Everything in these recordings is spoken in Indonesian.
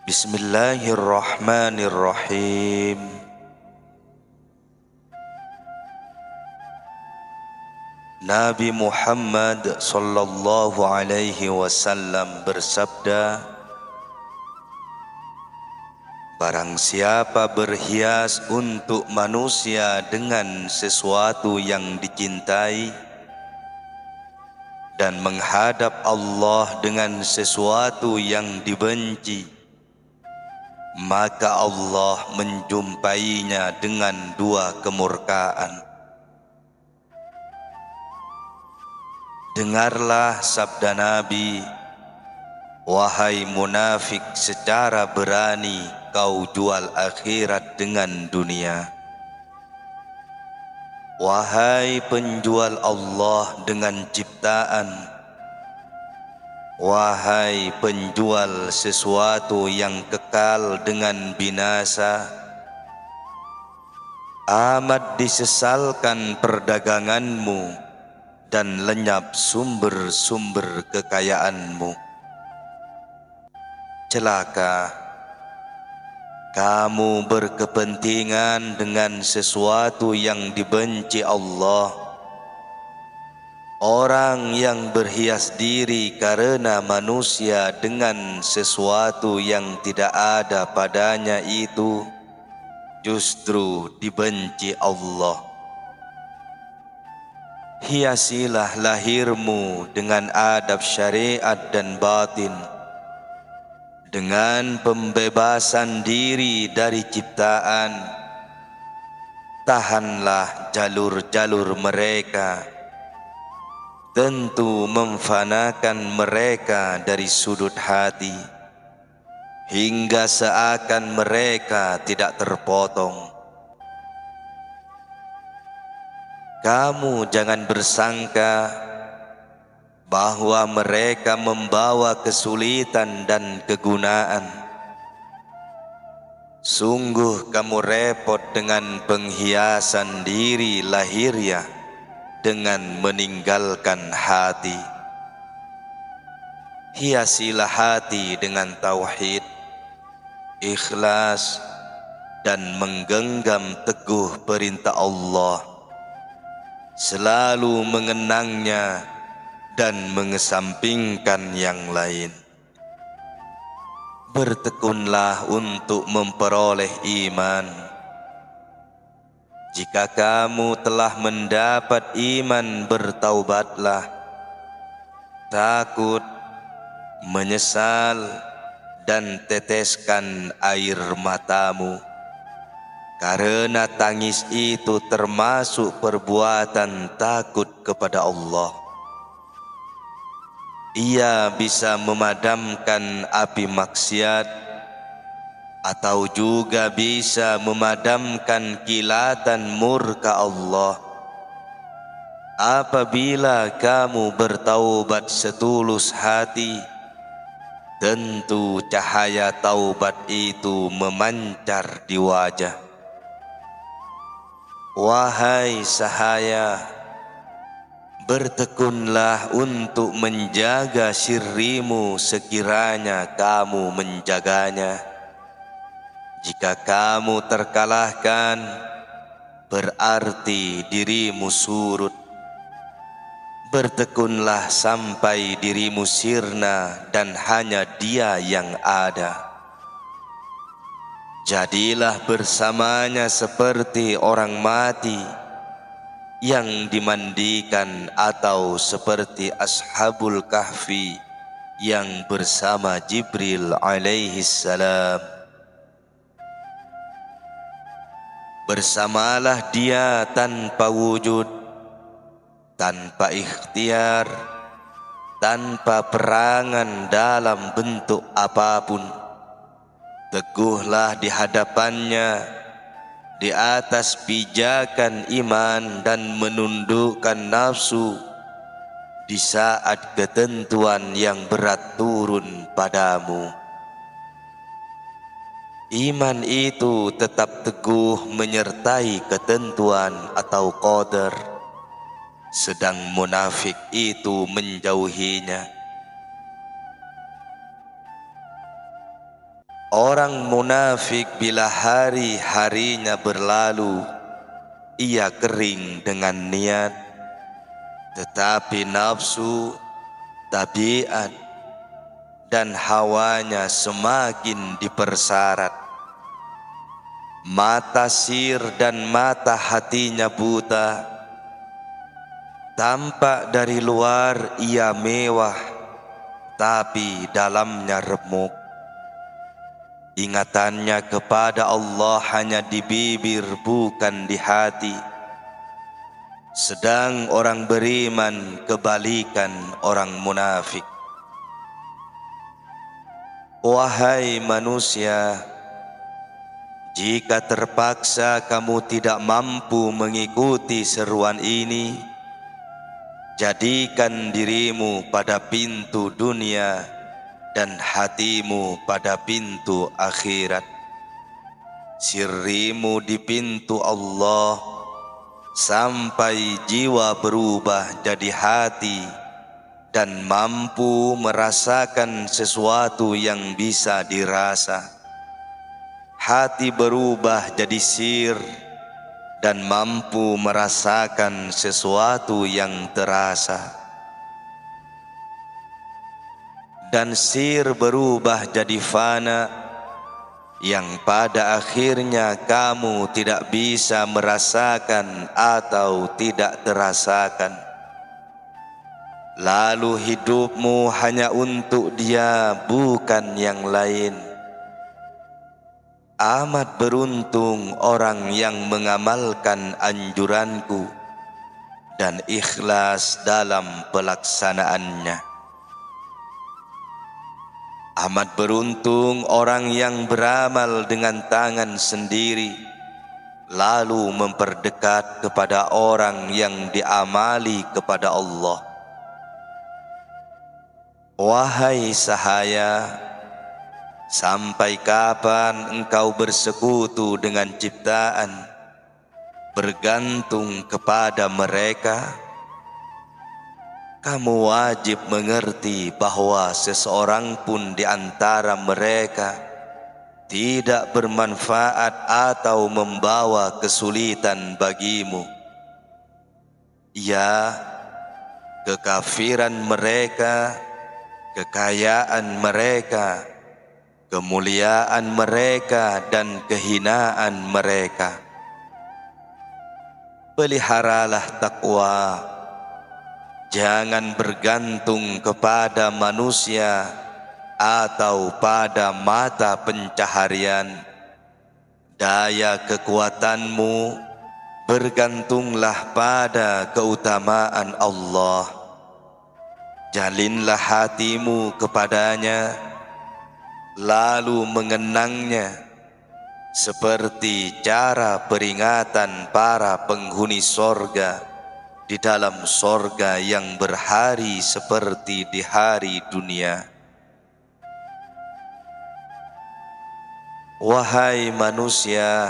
Bismillahirrahmanirrahim. Nabi Muhammad sallallahu alaihi wasallam bersabda, barang siapa berhias untuk manusia dengan sesuatu yang dicintai dan menghadap Allah dengan sesuatu yang dibenci, maka Allah menjumpainya dengan dua kemurkaan. Dengarlah sabda Nabi, wahai munafik, secara berani kau jual akhirat dengan dunia. Wahai penjual Allah dengan ciptaan, wahai penjual sesuatu yang kekal dengan binasa, amat disesalkan perdaganganmu dan lenyap sumber-sumber kekayaanmu. Celaka, kamu berkepentingan dengan sesuatu yang dibenci Allah. Orang yang berhias diri karena manusia dengan sesuatu yang tidak ada padanya itu justru dibenci Allah. Hiasilah lahirmu dengan adab syariat dan batin, dengan pembebasan diri dari ciptaan. Tahanlah jalur-jalur mereka, tentu memfanakan mereka dari sudut hati, hingga seakan mereka tidak terpotong. Kamu jangan bersangka bahwa mereka membawa kesulitan dan kegunaan. Sungguh kamu repot dengan penghiasan diri lahiriah dengan meninggalkan hati. Hiasilah hati dengan tauhid, ikhlas, dan menggenggam teguh perintah Allah, selalu mengenangnya dan mengesampingkan yang lain. Bertekunlah untuk memperoleh iman. Jika kamu telah mendapat iman, bertaubatlah. Takut, menyesal, dan teteskan air matamu, karena tangis itu termasuk perbuatan takut kepada Allah. Ia bisa memadamkan api maksiat, atau juga bisa memadamkan kilatan murka Allah. Apabila kamu bertaubat setulus hati, tentu cahaya taubat itu memancar di wajah. Wahai sahaya, bertekunlah untuk menjaga sirrimu sekiranya kamu menjaganya. Jika kamu terkalahkan, berarti dirimu surut. Bertekunlah sampai dirimu sirna dan hanya Dia yang ada. Jadilah bersamanya seperti orang mati yang dimandikan, atau seperti Ashabul Kahfi yang bersama Jibril alaihi salam. Bersamalah dia tanpa wujud, tanpa ikhtiar, tanpa perangan dalam bentuk apapun. Teguhlah di hadapannya, di atas pijakan iman dan menundukkan nafsu di saat ketentuan yang berat turun padamu. Iman itu tetap teguh menyertai ketentuan atau qadar, sedang munafik itu menjauhinya. Orang munafik bila hari-harinya berlalu, ia kering dengan niat, tetapi nafsu, tabiat, dan hawanya semakin dipersarat. Mata sir dan mata hatinya buta, tampak dari luar ia mewah, tapi dalamnya remuk. Ingatannya kepada Allah hanya di bibir, bukan di hati. Sedang orang beriman kebalikan orang munafik. Wahai manusia, jika terpaksa kamu tidak mampu mengikuti seruan ini, jadikan dirimu pada pintu dunia dan hatimu pada pintu akhirat. Sirrimu di pintu Allah, sampai jiwa berubah jadi hati dan mampu merasakan sesuatu yang bisa dirasa. Hati berubah jadi sir dan mampu merasakan sesuatu yang terasa. Dan sir berubah jadi fana, yang pada akhirnya kamu tidak bisa merasakan atau tidak terasakan. Lalu hidupmu hanya untuk Dia, bukan yang lain. Amat beruntung orang yang mengamalkan anjuranku dan ikhlas dalam pelaksanaannya. Amat beruntung orang yang beramal dengan tangan sendiri, lalu memperdekat kepada orang yang diamali kepada Allah. Wahai sahaya, sampai kapan engkau bersekutu dengan ciptaan, bergantung kepada mereka? Kamu wajib mengerti bahwa seseorang pun di antara mereka tidak bermanfaat atau membawa kesulitan bagimu. Ya, kekafiran mereka, kekayaan mereka, kemuliaan mereka, dan kehinaan mereka. Peliharalah takwa. Jangan bergantung kepada manusia atau pada mata pencaharian. Daya kekuatanmu bergantunglah pada keutamaan Allah. Jalinlah hatimu kepadanya, lalu mengenangnya, seperti cara peringatan para penghuni sorga di dalam sorga yang berhari seperti di hari dunia. Wahai manusia,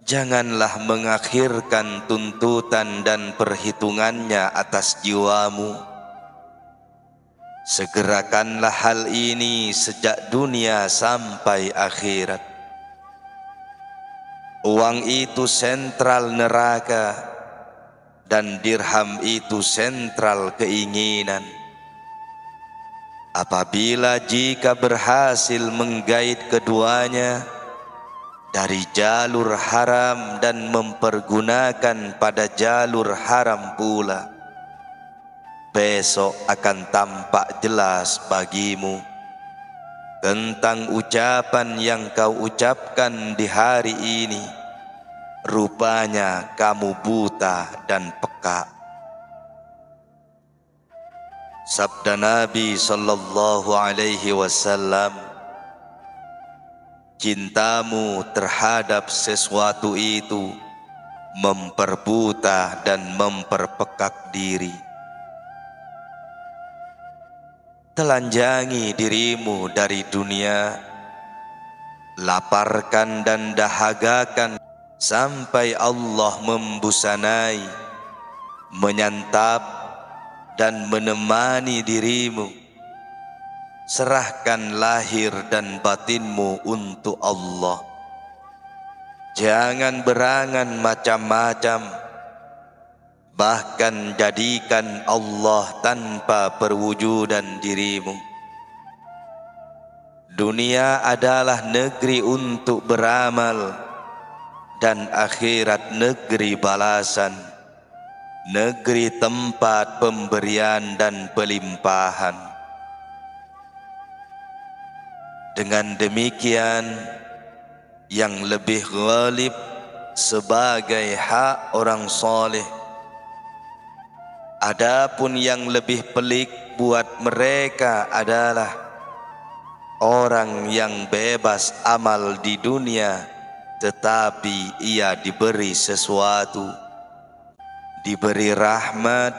janganlah mengakhirkan tuntutan dan perhitungannya atas jiwamu. Segerakanlah hal ini sejak dunia sampai akhirat. Uang itu sentral neraka, dan dirham itu sentral keinginan. Apabila jika berhasil menggait keduanya dari jalur haram dan mempergunakan pada jalur haram pula, besok akan tampak jelas bagimu tentang ucapan yang kau ucapkan di hari ini. Rupanya kamu buta dan peka. Sabda Nabi sallallahu alaihi wasallam, cintamu terhadap sesuatu itu memperbuta dan memperpekak diri. Telanjangi dirimu dari dunia, laparkan dan dahagakan sampai Allah membusanai, menyantap dan menemani dirimu. serahkan lahir dan batinmu untuk Allah. Jangan berangan macam-macam, bahkan jadikan Allah tanpa perwujudan dirimu. Dunia adalah negeri untuk beramal, dan akhirat negeri balasan, negeri tempat pemberian dan pelimpahan. Dengan demikian, yang lebih ghalib sebagai hak orang soleh. Adapun yang lebih pelik buat mereka adalah orang yang bebas amal di dunia, tetapi ia diberi sesuatu, diberi rahmat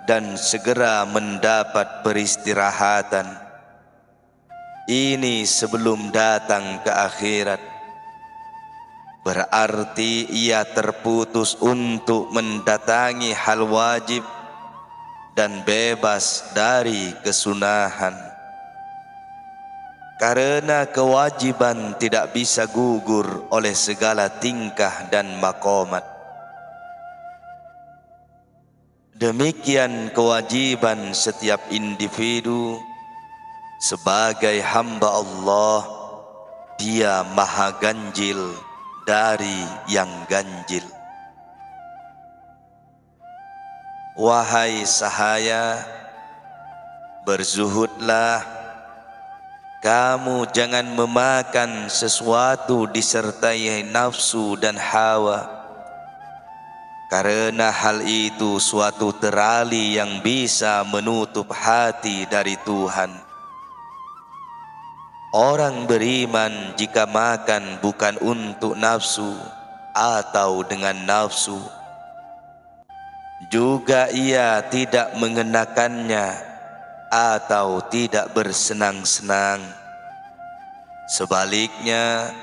dan segera mendapat peristirahatan. Ini sebelum datang ke akhirat. Berarti ia terputus untuk mendatangi hal wajib dan bebas dari kesunahan. Karena kewajiban tidak bisa gugur oleh segala tingkah dan makomat. Demikian kewajiban setiap individu sebagai hamba Allah. Dia maha ganjil dari yang ganjil. Wahai sahaya, berzuhudlah. Kamu jangan memakan sesuatu disertai nafsu dan hawa, karena hal itu suatu terali yang bisa menutup hati dari Tuhan. Orang beriman jika makan bukan untuk nafsu atau dengan nafsu, juga ia tidak mengenakannya atau tidak bersenang-senang. Sebaliknya,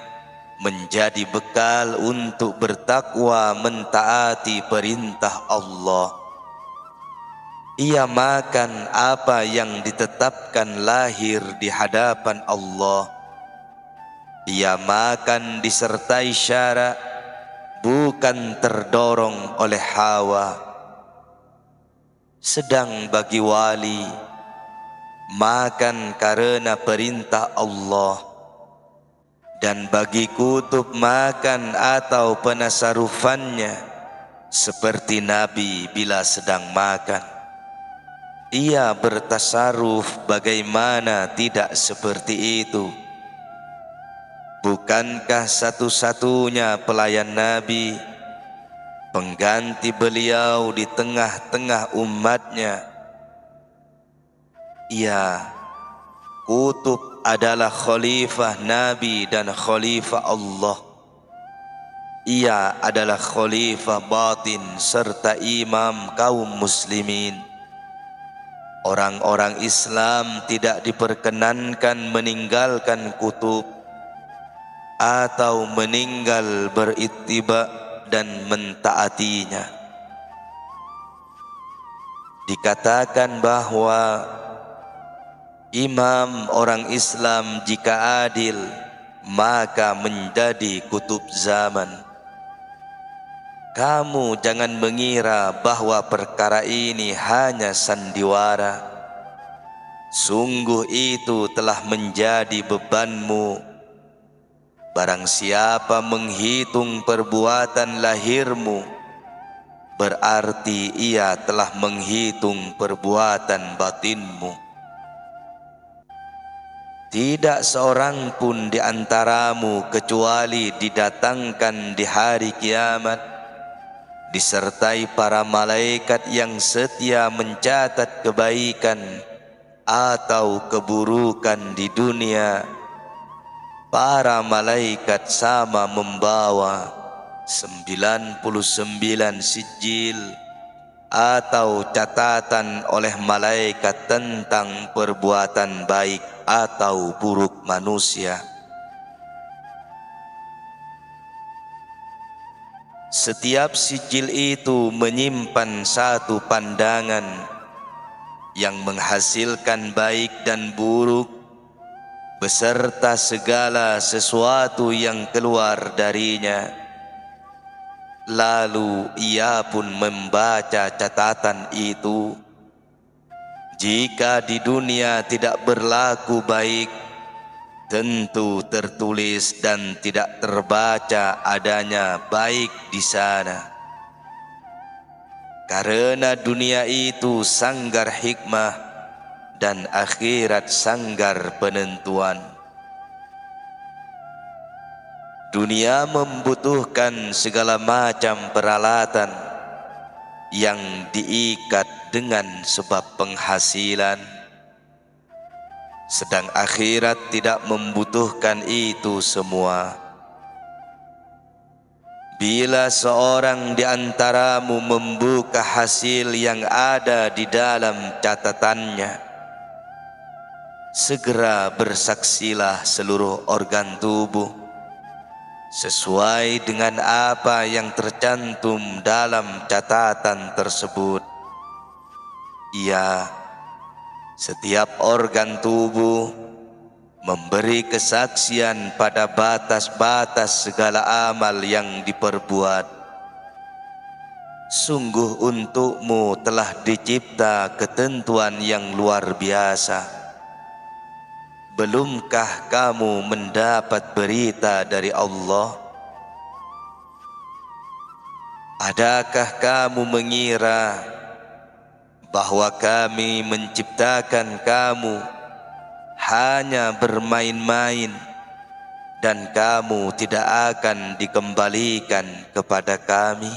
menjadi bekal untuk bertakwa mentaati perintah Allah. Ia makan apa yang ditetapkan lahir di hadapan Allah. Ia makan disertai syara, bukan terdorong oleh hawa. Sedang bagi wali, makan karena perintah Allah, dan bagi kutub makan atau penasarufannya seperti Nabi bila sedang makan. Ia bertasaruf bagaimana tidak seperti itu. Bukankah satu-satunya pelayan Nabi, pengganti beliau di tengah-tengah umatnya? Ia kutub adalah khalifah Nabi dan khalifah Allah. Ia adalah khalifah batin serta imam kaum muslimin. Orang-orang Islam tidak diperkenankan meninggalkan kutub atau meninggal berittiba dan mentaatinya. Dikatakan bahwa imam orang Islam jika adil, maka menjadi kutub zaman. Kamu jangan mengira bahwa perkara ini hanya sandiwara. Sungguh itu telah menjadi bebanmu. Barang siapa menghitung perbuatan lahirmu, berarti ia telah menghitung perbuatan batinmu. Tidak seorang pun di antaramu kecuali didatangkan di hari kiamat disertai para malaikat yang setia mencatat kebaikan atau keburukan di dunia. Para malaikat sama membawa 99 sijil atau catatan oleh malaikat tentang perbuatan baik atau buruk manusia. Setiap sijil itu menyimpan satu pandangan yang menghasilkan baik dan buruk beserta segala sesuatu yang keluar darinya. Lalu ia pun membaca catatan itu. Jika di dunia tidak berlaku baik, tentu tertulis dan tidak terbaca adanya baik di sana. Karena dunia itu sanggar hikmah dan akhirat sanggar penentuan. Dunia membutuhkan segala macam peralatan yang diikat dengan sebab penghasilan, sedang akhirat tidak membutuhkan itu semua. Bila seorang di antaramu membuka hasil yang ada di dalam catatannya, segera bersaksilah seluruh organ tubuh sesuai dengan apa yang tercantum dalam catatan tersebut. Ya, setiap organ tubuh memberi kesaksian pada batas-batas segala amal yang diperbuat. Sungguh untukmu telah dicipta ketentuan yang luar biasa. Belumkah kamu mendapat berita dari Allah? Adakah kamu mengira bahwa kami menciptakan kamu hanya bermain-main dan kamu tidak akan dikembalikan kepada kami?